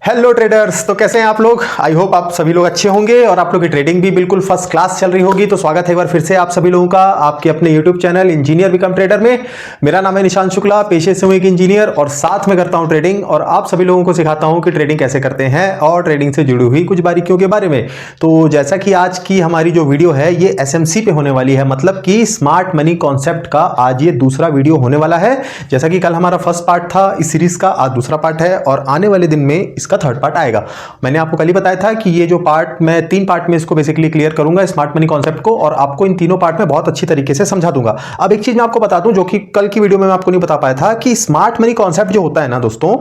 Hello traders. तो कैसे हैं आप लोग? आई होप आप सभी लोग अच्छे होंगे और आप लोग की ट्रेडिंग भी बिल्कुल फर्स्ट क्लास चल रही होगी। तो स्वागत है एक बार फिर से आप सभी लोगों का आपके अपने YouTube channel engineer become trader में। मेरा नाम है निशांत शुक्ला, पेशे से हूं एक इंजीनियर और साथ में करता हूं ट्रेडिंग और आप सभी लोगों को सिखाता हूं कि ट्रेडिंग कैसे करते हैं और ट्रेडिंग से जुड़ी हुई कुछ बारीकियों के बारे में। तो जैसा कि आज की हमारी जो वीडियो है ये SMC पे होने वाली है, मतलब कि स्मार्ट मनी कॉन्सेप्ट का आज ये दूसरा वीडियो होने वाला है। जैसा कि कल हमारा फर्स्ट पार्ट था इस सीरीज का, आज दूसरा पार्ट है और आने वाले दिन में इसका थर्ड पार्ट आएगा। मैंने आपको कल ही बताया था कि ये जो पार्ट मैं 3 पार्ट में इसको बेसिकली क्लियर करूंगा स्मार्ट मनी कॉन्सेप्ट को, और आपको इन तीनों पार्ट में बहुत अच्छी तरीके से समझा दूंगा। अब एक चीज मैं आपको बता दूं जो कि कल की वीडियो में मैं आपको नहीं बता पाया था, कि स्मार्ट मनी कॉन्सेप्ट जो होता है ना दोस्तों,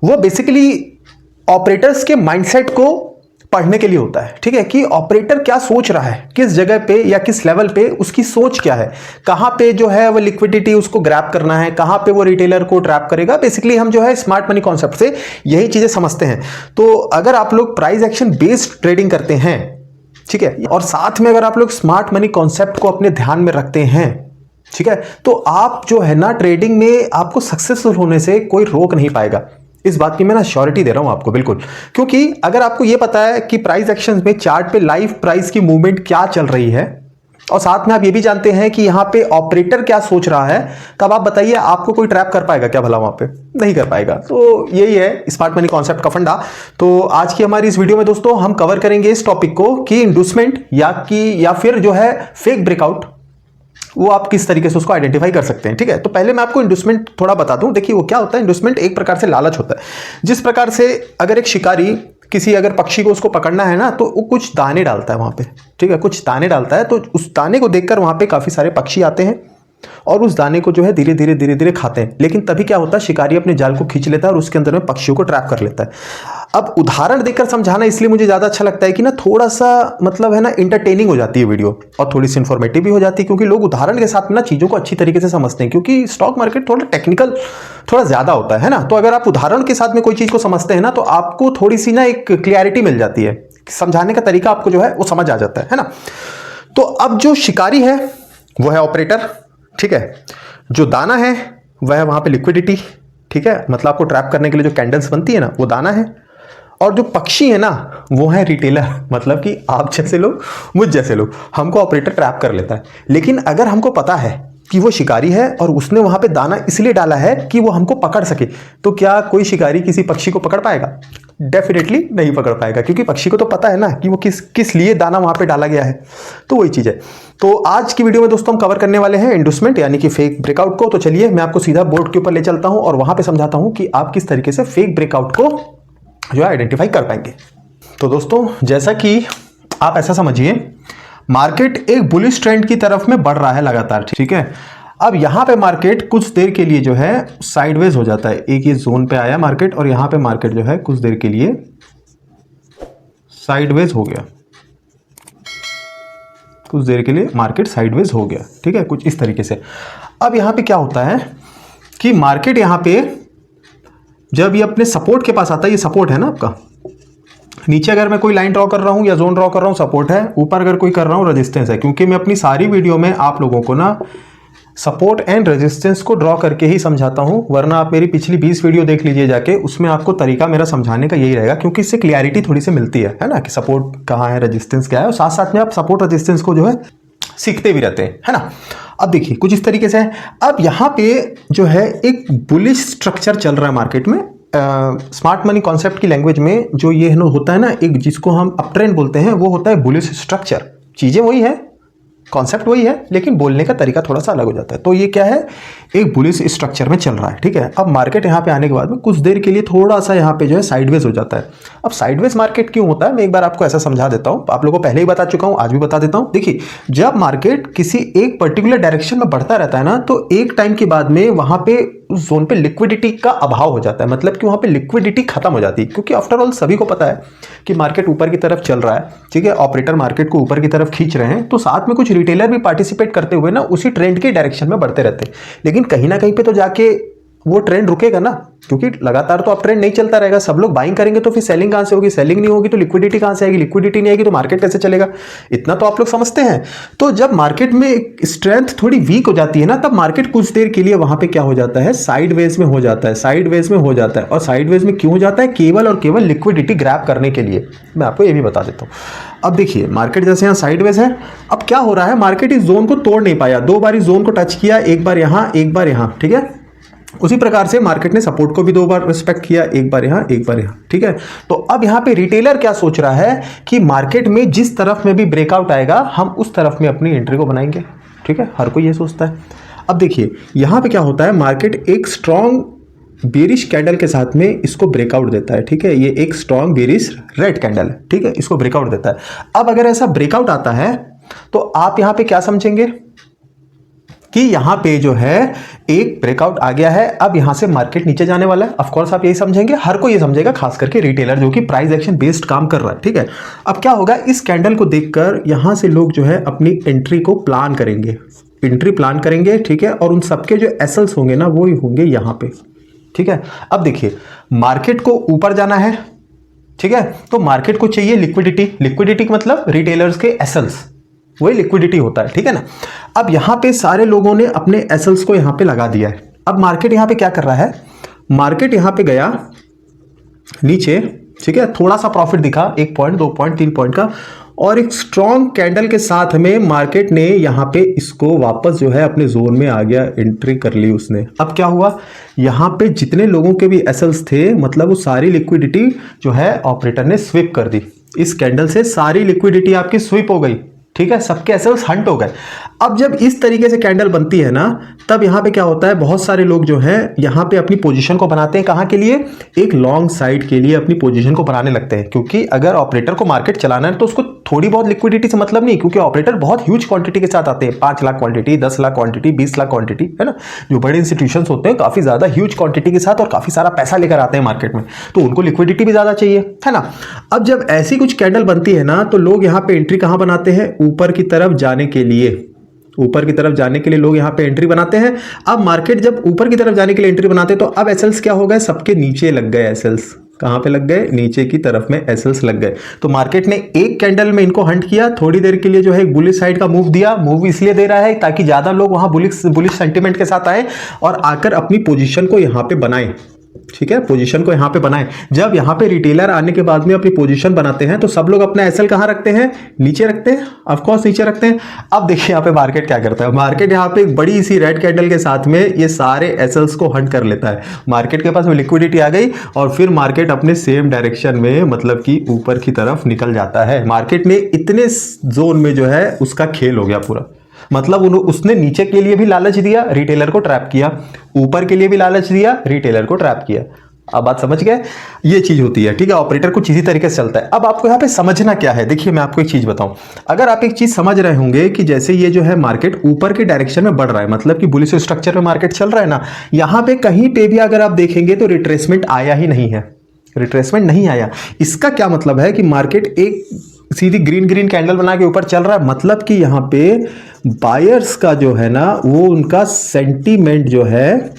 वो बेसिकली ऑपरेटर्स के माइंडसेट को पढ़ने के लिए होता है। ठीक है, कि ऑपरेटर क्या सोच रहा है, किस जगह पे या किस लेवल पे उसकी सोच क्या है, कहां पे जो है वो लिक्विडिटी उसको ग्रैब करना है, कहां पे वो रिटेलर को ट्रैप करेगा। बेसिकली हम जो है स्मार्ट मनी कॉन्सेप्ट से यही चीजें समझते हैं। तो अगर आप लोग प्राइस एक्शन बेस्ड ट्रेडिंग करते हैं, ठीक है, और साथ में अगर आप लोग स्मार्ट मनी कॉन्सेप्ट को अपने ध्यान में रखते हैं, ठीक है, तो आप जो है ना ट्रेडिंग में आपको सक्सेसफुल होने से कोई रोक नहीं पाएगा। इस बात की मैं ना श्योरिटी दे रहा हूं आपको बिल्कुल। क्योंकि अगर आपको यह पता है कि प्राइस एक्शंस में चार्ट पे लाइव प्राइस की मूवमेंट क्या चल रही है और साथ में आप ये भी जानते हैं कि यहां पे ऑपरेटर क्या सोच रहा है, तब आप बताइए आपको कोई ट्रैप कर पाएगा क्या? भला वहां पे नहीं कर पाएगा। तो यही है स्मार्ट मनी कॉन्सेप्ट का फंडा। तो आज की हमारी इस वीडियो में दोस्तों हम कवर करेंगे इस टॉपिक को कि इंडूसमेंट या फिर जो है फेक ब्रेकआउट, वो आप किस तरीके से उसको आइडेंटिफाई कर सकते हैं। ठीक है, तो पहले मैं आपको इंडूसमेंट थोड़ा बता दूं। देखिए वो क्या होता है, इंडूसमेंट एक प्रकार से लालच होता है। जिस प्रकार से अगर एक शिकारी किसी अगर पक्षी को उसको पकड़ना है ना, तो वो कुछ दाने डालता है वहां पे, ठीक है, कुछ दाने डालता है, तो उस दाने को देखकर वहां पे काफी सारे पक्षी आते हैं और उस दाने को जो है धीरे धीरे खाते हैं। लेकिन तभी क्या होता है, शिकारी अपने जाल को खींच लेता है और उसके अंदर में पक्षियों को ट्रैप कर लेता है। अब उदाहरण देकर समझाना इसलिए मुझे ज्यादा अच्छा लगता है कि ना थोड़ा सा मतलब है ना इंटरटेनिंग हो जाती है वीडियो और थोड़ी सी इंफॉर्मेटिव भी हो जाती है, क्योंकि लोग उदाहरण के साथ में ना चीजों को अच्छी तरीके से समझते हैं। क्योंकि स्टॉक मार्केट थोड़ा टेक्निकल थोड़ा ज्यादा होता है ना, तो अगर आप उदाहरण के साथ में कोई चीज को समझते हैं ना, तो आपको थोड़ी सी ना एक क्लियरिटी मिल जाती है, समझाने का तरीका आपको जो है वो समझ आ जाता है ना। तो अब जो शिकारी है वो है ऑपरेटर, ठीक है, जो दाना है वह है वहां पे लिक्विडिटी, ठीक है, मतलब आपको ट्रैप करने के लिए जो कैंडल्स बनती है ना वो दाना है, और जो पक्षी है ना वो है रिटेलर, मतलब कि आप जैसे लोग, मुझ जैसे लोग, हमको ऑपरेटर ट्रैप कर लेता है। लेकिन अगर हमको पता है कि वो शिकारी है और उसने वहां पे दाना इसलिए डाला है कि वो हमको पकड़ सके, तो क्या कोई शिकारी किसी पक्षी को पकड़ पाएगा? डेफिनेटली नहीं पकड़ पाएगा, क्योंकि पक्षी को तो पता है ना कि वो किस लिए दाना वहां पे डाला गया है। तो वही चीज है। तो आज की वीडियो में दोस्तों हम कवर करने वाले हैं इंडूसमेंट यानी कि फेक ब्रेकआउट को। तो चलिए मैं आपको सीधा बोर्ड के ऊपर ले चलता हूं और वहां पे समझाता हूं कि आप किस तरीके से फेक ब्रेकआउट को जो है आइडेंटिफाई कर पाएंगे। तो दोस्तों जैसा कि आप ऐसा समझिए, मार्केट एक बुलिश ट्रेंड की तरफ में बढ़ रहा है लगातार, ठीक है। अब यहां पे मार्केट कुछ देर के लिए जो है साइडवेज हो जाता है। एक ये जोन पे आया मार्केट और यहां पे मार्केट जो है कुछ देर के लिए साइडवेज हो गया, कुछ देर के लिए मार्केट साइडवेज हो गया, ठीक है, कुछ इस तरीके से। अब यहां पे क्या होता है कि मार्केट यहां पे जब ये अपने सपोर्ट के पास आता है, ये सपोर्ट है ना आपका, नीचे अगर मैं कोई लाइन ड्रॉ कर रहा हूं या जोन ड्रॉ कर रहा हूं सपोर्ट है, ऊपर अगर कोई कर रहा हूं रेजिस्टेंस है। क्योंकि मैं अपनी सारी वीडियो में आप लोगों को ना सपोर्ट एंड रेजिस्टेंस को ड्रॉ करके ही समझाता हूं, वरना आप मेरी पिछली 20 वीडियो देख लीजिए जाके, उसमें आपको तरीका मेरा समझाने का यही रहेगा, क्योंकि इससे क्लियरिटी थोड़ी सी मिलती है ना, कि सपोर्ट कहाँ है, रेजिस्टेंस क्या है, और साथ साथ में आप सपोर्ट रेजिस्टेंस को जो है सीखते भी रहते हैं, है ना। अब देखिए कुछ इस तरीके से है। अब यहां पे जो है एक बुलिश स्ट्रक्चर चल रहा है मार्केट में। स्मार्ट मनी कॉन्सेप्ट की लैंग्वेज में जो ये होता है ना, एक जिसको हम अप ट्रेंड बोलते हैं, वो होता है बुलिश स्ट्रक्चर। चीजें वही है, कॉन्सेप्ट वही है, लेकिन बोलने का तरीका थोड़ा सा अलग हो जाता है। तो ये क्या है, एक बुलिश स्ट्रक्चर में चल रहा है, ठीक है। अब मार्केट यहाँ पे आने के बाद में कुछ देर के लिए थोड़ा सा यहाँ पे जो है साइडवेज हो जाता है। अब साइडवेज मार्केट क्यों होता है, मैं एक बार आपको ऐसा समझा देता हूँ। आप लोगों को पहले ही बता चुका हूँ, आज भी बता देता हूँ। देखिए जब मार्केट किसी एक पर्टिकुलर डायरेक्शन में बढ़ता रहता है ना, तो एक टाइम के बाद में वहां पे उस जोन पे लिक्विडिटी का अभाव हो जाता है, मतलब कि वहां पे लिक्विडिटी खत्म हो जाती है। क्योंकि आफ्टर ऑल सभी को पता है कि मार्केट ऊपर की तरफ चल रहा है, ठीक है, ऑपरेटर मार्केट को ऊपर की तरफ खींच रहे हैं, तो साथ में कुछ रिटेलर भी पार्टिसिपेट करते हुए ना उसी ट्रेंड के डायरेक्शन में बढ़ते रहते हैं। लेकिन कहीं ना कहीं पे तो जाके वो ट्रेंड रुकेगा ना, क्योंकि लगातार तो अब ट्रेंड नहीं चलता रहेगा, सब लोग बाइंग करेंगे तो फिर सेलिंग कहां से होगी, सेलिंग नहीं होगी तो लिक्विडिटी कहां से आएगी, लिक्विडिटी नहीं आएगी तो मार्केट कैसे चलेगा, इतना तो आप लोग समझते हैं। तो जब मार्केट में स्ट्रेंथ थोड़ी वीक हो जाती है ना, तब मार्केट कुछ देर के लिए वहां पे क्या हो जाता है, साइडवेज में हो जाता है, साइडवेज में हो जाता है। और साइडवेज में क्यों हो जाता है, केवल और केवल लिक्विडिटी ग्रैब करने के लिए। मैं आपको ये भी बता देता हूँ। अब देखिए मार्केट जैसे यहाँ साइडवेज है, अब क्या हो रहा है, मार्केट इस जोन को तोड़ नहीं पाया, दो बार इस जोन को टच किया, एक बार यहां एक बार यहां, ठीक है। उसी प्रकार से मार्केट ने सपोर्ट को भी दो बार रिस्पेक्ट किया, एक बार यहां एक बार यहां, ठीक है। तो अब यहां पे रिटेलर क्या सोच रहा है कि मार्केट में जिस तरफ में भी ब्रेकआउट आएगा हम उस तरफ में अपनी एंट्री को बनाएंगे, ठीक है, हर कोई ये सोचता है। अब देखिए यहां पे क्या होता है, मार्केट एक स्ट्रॉन्ग बेरिश कैंडल के साथ में इसको ब्रेकआउट देता है, ठीक है, ये एक स्ट्रॉन्ग बेरिश रेड कैंडल है, ठीक है, इसको ब्रेकआउट देता है। अब अगर ऐसा ब्रेकआउट आता है तो आप यहां पे क्या समझेंगे कि यहां पे जो है एक ब्रेकआउट आ गया है, अब यहां से मार्केट नीचे जाने वाला है। ऑफ कोर्स आप यही समझेंगे, हर कोई ये समझेगा, खास करके रिटेलर जो कि प्राइस एक्शन बेस्ड काम कर रहा है, ठीक है। अब क्या होगा, इस कैंडल को देखकर यहां से लोग जो है अपनी एंट्री को प्लान करेंगे, एंट्री प्लान करेंगे, ठीक है, और उन सबके जो एसएल्स होंगे ना वो ही होंगे यहां पे, ठीक है। अब देखिए मार्केट को ऊपर जाना है, ठीक है, तो मार्केट को चाहिए लिक्विडिटी, लिक्विडिटी का मतलब रिटेलर्स के एसएल्स, वही लिक्विडिटी होता है, ठीक है ना। अब यहां पे सारे लोगों ने अपने एसएल्स को यहां पे लगा दिया है। अब मार्केट यहां पे क्या कर रहा है, मार्केट यहां पे गया नीचे, ठीक है, थोड़ा सा प्रॉफिट दिखा, 1 पॉइंट 2 पॉइंट 3 पॉइंट का, और एक स्ट्रॉन्ग कैंडल के साथ में मार्केट ने यहां पे इसको वापस जो है अपने जोन में आ गया, एंट्री कर ली उसने। अब क्या हुआ, यहां पे जितने लोगों के भी एसएल्स थे, मतलब वो सारी लिक्विडिटी जो है ऑपरेटर ने स्विप कर दी, इस कैंडल से सारी लिक्विडिटी आपकी स्विप हो गई, ठीक है, सबके एसएल्स हंट हो गए। अब जब इस तरीके से कैंडल बनती है ना, तब यहां पे क्या होता है, बहुत सारे लोग जो है यहां पे अपनी पोजीशन को बनाते हैं, कहां के लिए, एक लॉन्ग साइड के लिए अपनी पोजीशन को बनाने लगते हैं। क्योंकि अगर ऑपरेटर को मार्केट चलाना है तो उसको थोड़ी बहुत लिक्विडिटी से मतलब नहीं, क्योंकि ऑपरेटर बहुत ह्यूज क्वांटिटी के साथ आते हैं, 5 lakh quantity, 10 lakh quantity, 20 lakh quantity, है ना। जो बड़े इंस्टीट्यूशंस होते हैं काफी ज्यादा ह्यूज क्वांटिटी के साथ और काफी सारा पैसा लेकर आते हैं मार्केट में, तो उनको लिक्विडिटी भी ज्यादा चाहिए, है ना। अब जब ऐसी कुछ कैंडल बनती है ना, तो लोग यहां पे एंट्री कहां बनाते हैं, ऊपर की तरफ जाने के लिए, ऊपर की तरफ जाने के लिए लोग यहां पे एंट्री बनाते हैं। अब मार्केट जब ऊपर की तरफ जाने के लिए एंट्री बनाते हैं तो अब एसएल्स क्या हो गए, सबके नीचे लग गए एसएल्स, कहां पे लग गए, नीचे की तरफ में एसएल्स लग गए। तो मार्केट ने एक कैंडल में इनको हंट किया, थोड़ी देर के लिए जो है एक बुलिश साइड का मूव दिया, मूव इसलिए दे रहा है ताकि ज्यादा लोग वहां बुलिश सेंटीमेंट के साथ आए और आकर अपनी पोजीशन को यहां पे बनाएं, ठीक है, पोजीशन को यहां पे बनाएं। जब यहां पे रिटेलर आने के बाद में अपनी पोजीशन बनाते हैं तो सब लोग अपना एसएल कहां रखते हैं, नीचे रखते हैं, ऑफ कोर्स नीचे रखते हैं। अब देखिए यहां पे मार्केट क्या करता है, मार्केट यहां पे एक बड़ी सी रेड कैंडल के साथ में ये सारे एसएल्स को हंट कर लेता है, मार्केट के पास में लिक्विडिटी आ गई और फिर मार्केट अपने सेम डायरेक्शन में, मतलब कि ऊपर की तरफ निकल जाता है। मार्केट ने इतने जोन में जो है उसका खेल हो गया पूरा, मतलब उसने नीचे के लिए भी लालच दिया, रिटेलर को ट्रैप किया, ऊपर के लिए भी लालच दिया, रिटेलर को ट्रैप किया। अब बात समझ गए, ये चीज होती है, ठीक है, ऑपरेटर कुछ इसी तरीके से चलता है। अब आपको यहाँ पे समझना क्या है, देखिए मैं आपको एक चीज बताऊं, अगर आप एक चीज समझ रहे होंगे कि जैसे ये जो है मार्केट ऊपर के डायरेक्शन में बढ़ रहा है, मतलब कि बुलिश स्ट्रक्चर में मार्केट चल रहा है ना, यहां पे कहीं पे भी अगर आप देखेंगे तो रिट्रेसमेंट आया ही नहीं है, रिट्रेसमेंट नहीं आया। इसका क्या मतलब है कि मार्केट एक सीधी ग्रीन ग्रीन कैंडल बना के ऊपर चल रहा है, मतलब कि यहां पे बायर्स का जो है ना, वो उनका सेंटीमेंट जो है,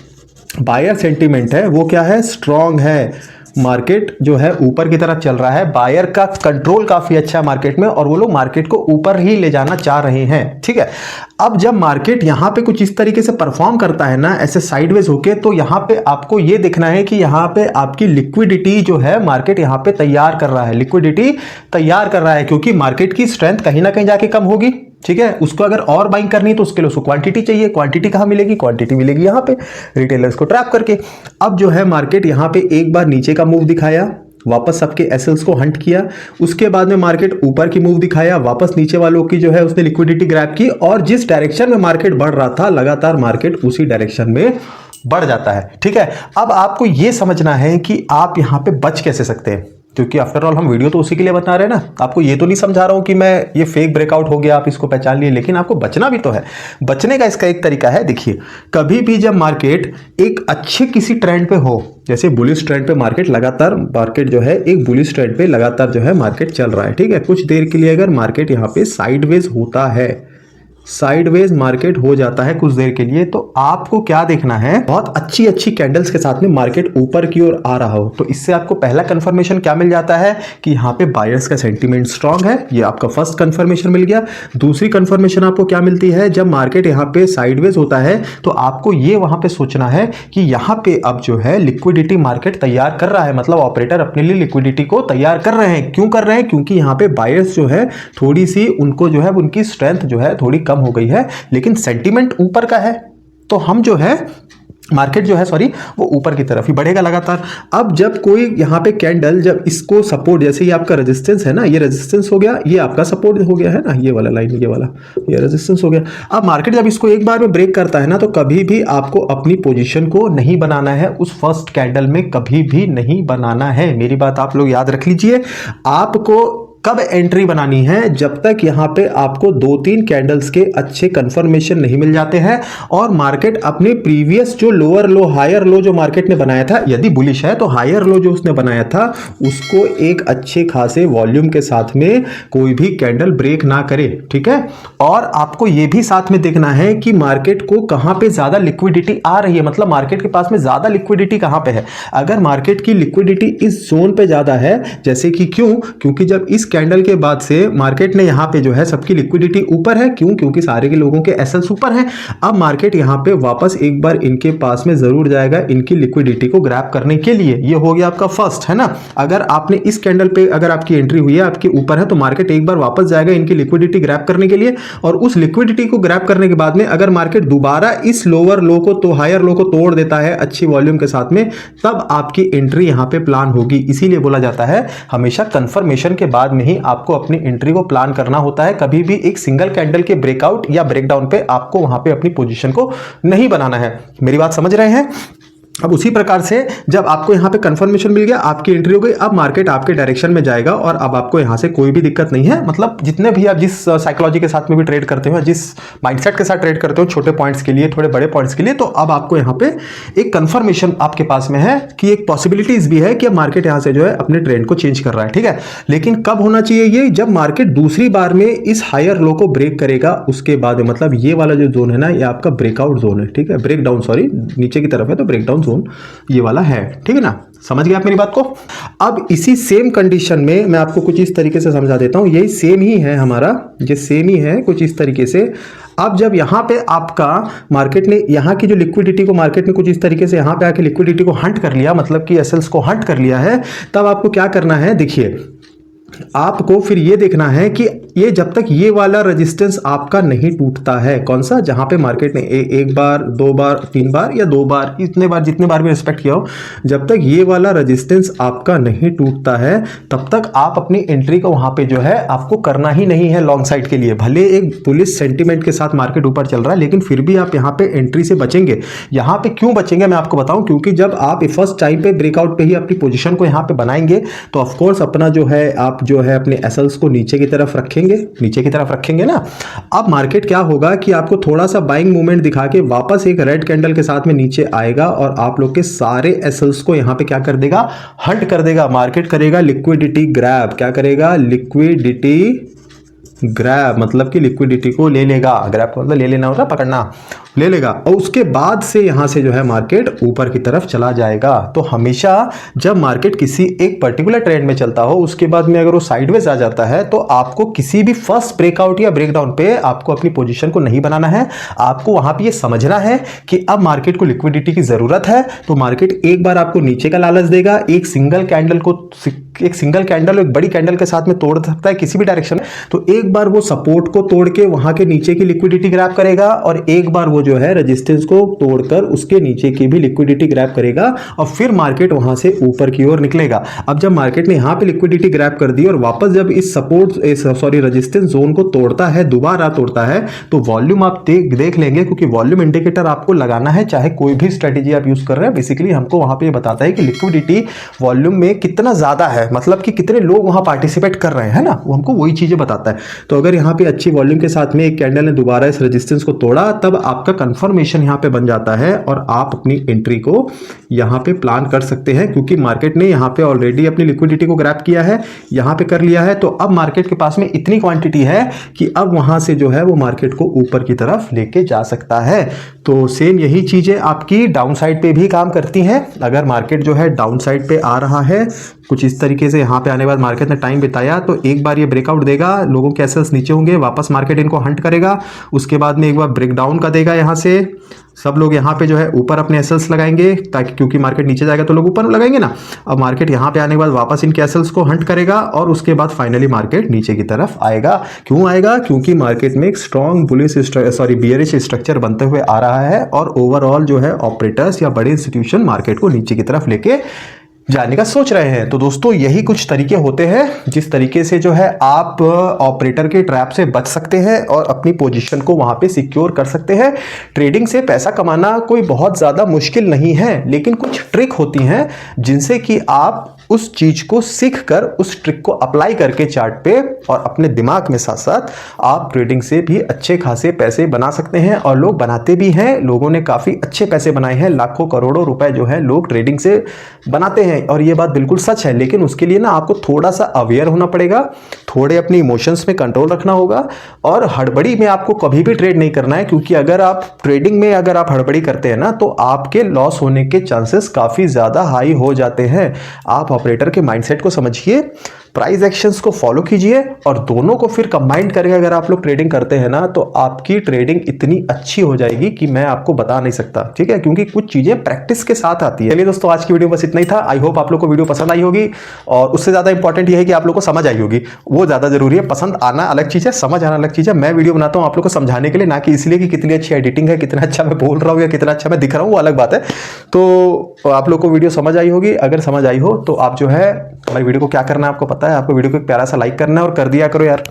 बायर सेंटीमेंट है वो क्या है, स्ट्रांग है। मार्केट जो है ऊपर की तरफ चल रहा है, बायर का कंट्रोल काफी अच्छा है मार्केट में और वो लोग मार्केट को ऊपर ही ले जाना चाह रहे हैं, ठीक है। अब जब मार्केट यहां पे कुछ इस तरीके से परफॉर्म करता है ना, ऐसे साइडवेज होके, तो यहां पे आपको ये देखना है कि यहां पे आपकी लिक्विडिटी जो है मार्केट यहां पे तैयार कर रहा है, लिक्विडिटी तैयार कर रहा है, क्योंकि मार्केट की स्ट्रेंथ कहीं ना कहीं जाके कम होगी, ठीक है। उसको अगर और बाइंग करनी है तो उसके लिए उसको क्वांटिटी चाहिए, क्वांटिटी कहां मिलेगी, क्वांटिटी मिलेगी यहां पे रिटेलर्स को ट्रैप करके। अब जो है मार्केट यहां पे एक बार नीचे का मूव दिखाया, वापस सबके एसएल्स को हंट किया, उसके बाद में मार्केट ऊपर की मूव दिखाया, वापस नीचे वालों की जो है उसने लिक्विडिटी ग्रैब की और जिस डायरेक्शन में मार्केट बढ़ रहा था लगातार मार्केट उसी डायरेक्शन में बढ़ जाता है, ठीक है। अब आपको यह समझना है कि आप यहां पे बच कैसे सकते हैं, क्योंकि आफ्टर ऑल हम वीडियो तो उसी के लिए बता रहे हैं ना, आपको ये तो नहीं समझा रहा हूं कि मैं ये फेक ब्रेकआउट हो गया आप इसको पहचान लिए, लेकिन आपको बचना भी तो है। बचने का इसका एक तरीका है, देखिए कभी भी जब मार्केट एक अच्छे किसी ट्रेंड पे हो, जैसे बुलिश ट्रेंड पे मार्केट लगातार, मार्केट जो है एक बुलिश ट्रेंड पे लगातार जो है मार्केट चल रहा है, ठीक है, कुछ देर के लिए अगर मार्केट यहाँ पे साइडवेज होता है, साइडवेज मार्केट हो जाता है कुछ देर के लिए, तो आपको क्या देखना है, बहुत अच्छी अच्छी कैंडल्स के साथ में मार्केट ऊपर की ओर आ रहा हो, तो इससे आपको पहला कंफर्मेशन क्या मिल जाता है कि यहाँ पे बायर्स का सेंटीमेंट स्ट्रांग है। ये आपका फर्स्ट कंफर्मेशन मिल गया। दूसरी कंफर्मेशन आपको क्या मिलती है, जब मार्केट यहाँ पे साइडवेज होता है तो आपको ये वहां पे सोचना है कि यहाँ पे अब जो है लिक्विडिटी मार्केट तैयार कर रहा है, मतलब ऑपरेटर अपने लिए लिक्विडिटी को तैयार कर रहे हैं। क्यों कर रहे हैं, क्योंकि यहाँ पे बायर्स जो है थोड़ी सी उनको जो है उनकी स्ट्रेंथ जो है थोड़ी कम हो गई है, लेकिन सेंटीमेंट ऊपर का है, तो हम जो है मार्केट जो है वो ऊपर की तरफ ही बढ़ेगा लगातार। अब जब कोई यहाँ पे कैंडल जब इसको सपोर्ट, जैसे ये आपका रेजिस्टेंस है ना, ये रेजिस्टेंस हो गया, ये आपका सपोर्ट हो गया है ना, ये वाला लाइन, ये रेजिस्टेंस हो गया। अब मार्केट जब इसको एक बार में ब्रेक करता है ना, तो कभी भी आपको अपनी पोजीशन को नहीं बनाना है, उस फर्स्ट कैंडल में कभी भी नहीं बनाना है। मेरी बात आप लोग याद रख लीजिए। आपको कब एंट्री बनानी है, जब तक यहां पे आपको 2-3 कैंडल्स के अच्छे कंफर्मेशन नहीं मिल जाते हैं और मार्केट अपने प्रीवियस जो लोअर लो हायर लो जो मार्केट ने बनाया था, यदि बुलिश है तो हायर लो जो उसने बनाया था उसको एक अच्छे खासे वॉल्यूम के साथ में कोई भी कैंडल ब्रेक ना करे, ठीक है। और आपको यह भी साथ में देखना है कि मार्केट को कहां पे ज्यादा लिक्विडिटी आ रही है, मतलब मार्केट के पास में ज्यादा लिक्विडिटी कहां पे है। अगर मार्केट की लिक्विडिटी इस जोन पे ज्यादा है, जैसे कि क्योंकि जब इस कैंडल के बाद से मार्केट ने यहां पे जो है सबकी लिक्विडिटी ऊपर है, क्योंकि सारे के लोगों के एसएल्स ऊपर हैं। अब मार्केट यहां पे वापस एक बार इनके पास में जरूर जाएगा इनकी लिक्विडिटी को ग्रैब करने के लिए। ये हो गया आपका फर्स्ट, है ना। अगर आपने इस कैंडल पे अगर आपकी एंट्री हुई है, आपके ऊपर है, तो मार्केट एक बार वापस जाएगा इनकी लिक्विडिटी ग्रैब करने के लिए, और उस लिक्विडिटी को ग्रैब करने के बाद में अगर मार्केट दोबारा इस लोअर लो को तो हायर लो को तोड़ देता है अच्छी वॉल्यूम के साथ में, तब आपकी एंट्री यहां पे प्लान होगी। इसीलिए बोला जाता है हमेशा कंफर्मेशन के बाद में ही आपको अपनी एंट्री को प्लान करना होता है। कभी भी एक सिंगल कैंडल के ब्रेकआउट या ब्रेकडाउन पे आपको वहां पे अपनी पोजीशन को नहीं बनाना है। मेरी बात समझ रहे हैं। अब उसी प्रकार से जब आपको यहां पे कंफर्मेशन मिल गया, आपकी एंट्री हो गई, अब मार्केट आपके डायरेक्शन में जाएगा और अब आपको यहां से कोई भी दिक्कत नहीं है। मतलब जितने भी आप जिस साइकोलॉजी के साथ में भी ट्रेड करते हो, जिस माइंडसेट के साथ ट्रेड करते हो, छोटे पॉइंट्स के लिए, थोड़े बड़े पॉइंट्स के लिए, तो अब आपको यहां पे एक कंफर्मेशन आपके पास में है कि एक पॉसिबिलिटीज भी है कि अब मार्केट यहां से जो है अपने ट्रेंड को चेंज कर रहा है, ठीक है। लेकिन कब होना चाहिए ये, जब मार्केट दूसरी बार में इस हायर लो को ब्रेक करेगा, उसके बाद मतलब ये वाला जो जोन है ना, ये आपका ब्रेकआउट जोन है, ठीक है। ब्रेकडाउन, सॉरी, नीचे की तरफ है तो ब्रेकडाउन जोन ये वाला है, ठीक है ना। समझ गए आप मेरी बात को। अब इसी सेम कंडीशन में मैं आपको कुछ इस तरीके से समझा देता हूं। यही सेम ही है हमारा, ये सेम ही है कुछ इस तरीके से। अब जब यहां पे आपका मार्केट ने यहां की जो लिक्विडिटी को मार्केट ने कुछ इस तरीके से यहां पे आके लिक्विडिटी को हंट कर लिया, मतलब कि एसएल्स को हंट कर लिया है, तब आपको क्या करना है, देखिए आपको फिर ये देखना है कि ये जब तक ये वाला रेजिस्टेंस आपका नहीं टूटता है, कौन सा, जहां पे मार्केट ने एक बार, 2 बार, 3 बार या 2 बार, इतने बार जितने बार भी रिस्पेक्ट किया हो, जब तक ये वाला रेजिस्टेंस आपका नहीं टूटता है तब तक आप अपनी एंट्री को वहां पे जो है आपको करना ही नहीं है लॉन्ग साइड के लिए। भले एक बुलिश सेंटीमेंट के साथ मार्केट ऊपर चल रहा है, लेकिन फिर भी आप यहां पे एंट्री से बचेंगे। यहां पे क्यों बचेंगे मैं आपको बताऊं, क्योंकि जब आप फर्स्ट टाइम पे ब्रेकआउट पे ही अपनी पोजीशन को यहां पे बनाएंगे, तो ऑफकोर्स अपना जो है आप जो है अपने एसएल्स को नीचे की तरफ रखेंगे ना। अब मार्केट क्या होगा कि आपको थोड़ा सा बाइंग मूवमेंट दिखा के वापस एक रेड कैंडल के साथ में नीचे आएगा और आप लोग के सारे एसएल्स को यहां पे क्या कर देगा, हंट कर देगा। मार्केट करेगा लिक्विडिटी ग्रैब, क्या करेगा, लिक्विडिटी ग्रैब, मतलब कि लिक्विडिटी को ले लेगा। ग्रैब मतलब ले लेना होता, पकड़ना, ले लेगा, और उसके बाद से यहां से जो है मार्केट ऊपर की तरफ चला जाएगा। तो हमेशा जब मार्केट किसी एक पर्टिकुलर ट्रेंड में चलता हो, उसके बाद में अगर वो साइडवेज आ जाता है, तो आपको किसी भी फर्स्ट ब्रेकआउट या ब्रेकडाउन पे आपको अपनी पोजीशन को नहीं बनाना है। आपको वहां पे ये समझना है कि अब मार्केट को लिक्विडिटी की जरूरत है। तो मार्केट एक बार आपको नीचे का लालच देगा, एक सिंगल कैंडल एक बड़ी कैंडल के साथ में तोड़ सकता है किसी भी डायरेक्शन में, तो एक बार वो सपोर्ट को तोड़ के वहां के नीचे की लिक्विडिटी ग्रैब करेगा, और एक बार वो जो है रेजिस्टेंस को तोड़कर उसके नीचे की भी लिक्विडिटी ग्रैब करेगा, और फिर मार्केट वहां से ऊपर की ओर निकलेगा। अब जब मार्केट ने यहां पे लिक्विडिटी ग्रैब कर दी और वापस जब इस रेजिस्टेंस जोन को तोड़ता है, दोबारा तोड़ता है, तो वॉल्यूम आप देख लेंगे, क्योंकि वॉल्यूम इंडिकेटर आपको लगाना है, चाहे कोई भी स्ट्रेटेजी आप यूज कर रहे हैं। बेसिकली हमको वहां पे बताता है कि लिक्विडिटी वॉल्यूम में कितना ज्यादा है। है, मतलब कि कितने लोग वहां पार्टिसिपेट कर रहे हैं ना, वो हमको वही चीजें बताता है। तो अगर यहाँ पे अच्छी वॉल्यूम के साथ में एक कैंडल ने दोबारा इस रेजिस्टेंस को तोड़ा, तब आपका कंफर्मेशन यहाँ पे बन जाता है और आप अपनी एंट्री को यहाँ पे प्लान कर सकते हैं, क्योंकि मार्केट ने यहाँ पे ऑलरेडी अपनी लिक्विडिटी को ग्रैब किया है, यहाँ पे कर लिया है। तो अब मार्केट के पास में इतनी क्वांटिटी है कि अब वहां से जो है वो मार्केट को ऊपर की तरफ लेके जा सकता है। तो सेम यही चीजें आपकी डाउन साइड पे भी काम करती हैं। अगर मार्केट जो है डाउन साइड पे आ रहा है कुछ इस तरीके से, यहाँ पे आने के बाद मार्केट ने टाइम बिताया, तो एक बार ये ब्रेकआउट देगा, लोगों के एसेट्स नीचे होंगे, वापस मार्केट इनको हंट करेगा, उसके बाद में एक बार ब्रेक डाउन का देगा, यहाँ से सब लोग यहाँ पे जो है ऊपर अपने एसेट्स लगाएंगे, ताकि क्योंकि मार्केट नीचे जाएगा तो लोग ऊपर लगाएंगे ना। अब मार्केट यहाँ पे आने के बाद वापस इनके एसेट्स को हंट करेगा और उसके बाद फाइनली मार्केट नीचे की तरफ आएगा। क्यों आएगा? क्योंकि मार्केट में एक स्ट्रॉन्ग बियरिश स्ट्रक्चर बनते हुए आ रहा है और ओवरऑल जो है ऑपरेटर्स या बड़े इंस्टीट्यूशन मार्केट को नीचे की तरफ लेके जाने का सोच रहे हैं। तो दोस्तों यही कुछ तरीके होते हैं जिस तरीके से जो है आप ऑपरेटर के ट्रैप से बच सकते हैं और अपनी पोजीशन को वहां पे सिक्योर कर सकते हैं। ट्रेडिंग से पैसा कमाना कोई बहुत ज्यादा मुश्किल नहीं है, लेकिन कुछ ट्रिक होती हैं जिनसे कि आप उस चीज को सीख कर उस ट्रिक को अप्लाई करके चार्ट पे और अपने दिमाग में साथ साथ आप ट्रेडिंग से भी अच्छे खासे पैसे बना सकते हैं। और लोग बनाते भी हैं, लोगों ने काफी अच्छे पैसे बनाए हैं, लाखों करोड़ों रुपए जो है लोग ट्रेडिंग से बनाते हैं और ये बात बिल्कुल सच है। लेकिन उसके लिए ना आपको थोड़ा सा अवेयर होना पड़ेगा, थोड़े अपने इमोशंस में कंट्रोल रखना होगा और हड़बड़ी में आपको कभी भी ट्रेड नहीं करना है, क्योंकि अगर आप ट्रेडिंग में अगर आप हड़बड़ी करते हैं ना तो आपके लॉस होने के चांसेस काफी ज्यादा हाई हो जाते हैं। आप ऑपरेटर के माइंडसेट को समझिए, प्राइस एक्शंस को फॉलो कीजिए और दोनों को फिर कंबाइन करके अगर आप लोग ट्रेडिंग करते हैं ना तो आपकी ट्रेडिंग इतनी अच्छी हो जाएगी कि मैं आपको बता नहीं सकता, ठीक है, क्योंकि कुछ चीजें प्रैक्टिस के साथ आती है। चलिए दोस्तों, आज की वीडियो बस इतना ही था। आई होप आप लोग को वीडियो पसंद आई होगी और उससे ज्यादा इंपॉर्टेंट ये है कि आप लोग को समझ आई होगी, वो ज्यादा जरूरी है। पसंद आना अलग चीज है, समझ आना अलग चीज है। मैं वीडियो बनाता हूं आप लोग को समझाने के लिए, ना कि इसलिए कि कितनी अच्छी एडिटिंग है, कितना अच्छा मैं बोल रहा हूं या कितना अच्छा मैं दिख रहा हूं, वो अलग बात है। तो आप लोग को वीडियो समझ आई होगी। अगर समझ आई हो तो आप जो है हमारी वीडियो को क्या करना है आपको पता है, आपको वीडियो को एक प्यारा सा लाइक करना है और कर दिया करो यार।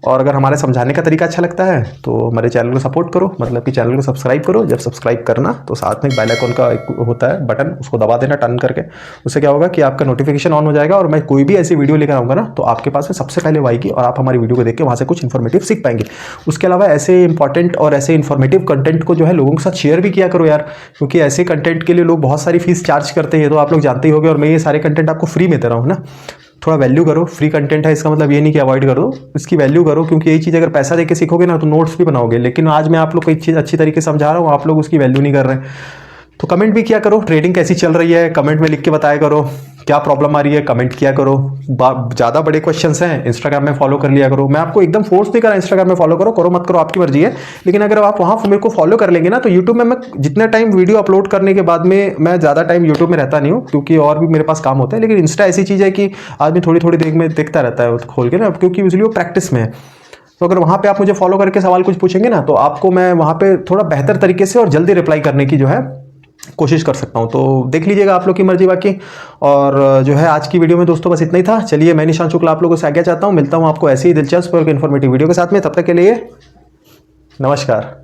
और अगर हमारे समझाने का तरीका अच्छा लगता है तो हमारे चैनल को सपोर्ट करो, मतलब कि चैनल को सब्सक्राइब करो। जब सब्सक्राइब करना तो साथ में बेल आइकन का एक होता है बटन, उसको दबा देना टर्न करके। उससे क्या होगा कि आपका नोटिफिकेशन ऑन हो जाएगा और मैं कोई भी ऐसी वीडियो लेकर आऊँगा ना तो आपके पास में सबसे पहले वो आएगी और आप हमारी वीडियो को देख के वहाँ से कुछ इन्फॉर्मेटिव सीख पाएंगे। उसके अलावा ऐसे इंपॉर्टेंट और ऐसे इन्फॉर्मेटिव कंटेंट को जो है लोगों के साथ शेयर भी किया करो यार, क्योंकि ऐसे कंटेंट के लिए लोग बहुत सारी फीस चार्ज करते हैं, तो आप लोग जानते ही होंगे। और मैं ये सारे कंटेंट आपको फ्री में दे रहा हूँ ना, थोड़ा वैल्यू करो। फ्री कंटेंट है इसका मतलब ये नहीं कि अवॉइड कर दो, इसकी वैल्यू करो, क्योंकि यही चीज़ अगर पैसा देके सीखोगे ना तो नोट्स भी बनाओगे, लेकिन आज मैं आप लोग को एक चीज़ अच्छी तरीके से समझा रहा हूँ, आप लोग उसकी वैल्यू नहीं कर रहे हैं। तो कमेंट भी किया करो, ट्रेडिंग कैसी चल रही है कमेंट में लिख के बताया करो, क्या प्रॉब्लम आ रही है कमेंट किया करो। ज़्यादा बड़े क्वेश्चंस हैं इंस्टाग्राम में फॉलो कर लिया करो। मैं आपको एकदम फोर्स नहीं कर रहा इंस्टाग्राम में फॉलो करो, करो मत करो आपकी मर्जी है, लेकिन अगर आप वहाँ मेरे को फॉलो कर लेंगे ना तो यूट्यूब में मैं जितने टाइम वीडियो अपलोड करने के बाद में, मैं ज़्यादा टाइम यूट्यूब में रहता नहीं हूँ क्योंकि और भी मेरे पास काम होता है, लेकिन इंस्टा ऐसी चीज़ है कि आदमी थोड़ी थोड़ी देर में देखता रहता है खोल के ना, क्योंकि यूजली वो प्रैक्टिस में है। तो अगर वहाँ पे आप मुझे फॉलो करके सवाल कुछ पूछेंगे ना तो आपको मैं वहाँ पे थोड़ा बेहतर तरीके से और जल्दी रिप्लाई करने की जो है कोशिश कर सकता हूं। तो देख लीजिएगा, आप लोग की मर्जी बाकी। और जो है आज की वीडियो में दोस्तों बस इतना ही था। चलिए, मैं निशांत शुक्ला आप लोगों से आज्ञा चाहता हूं, मिलता हूं आपको ऐसे ही दिलचस्प और इन्फॉर्मेटिव वीडियो के साथ में। तब तक के लिए नमस्कार।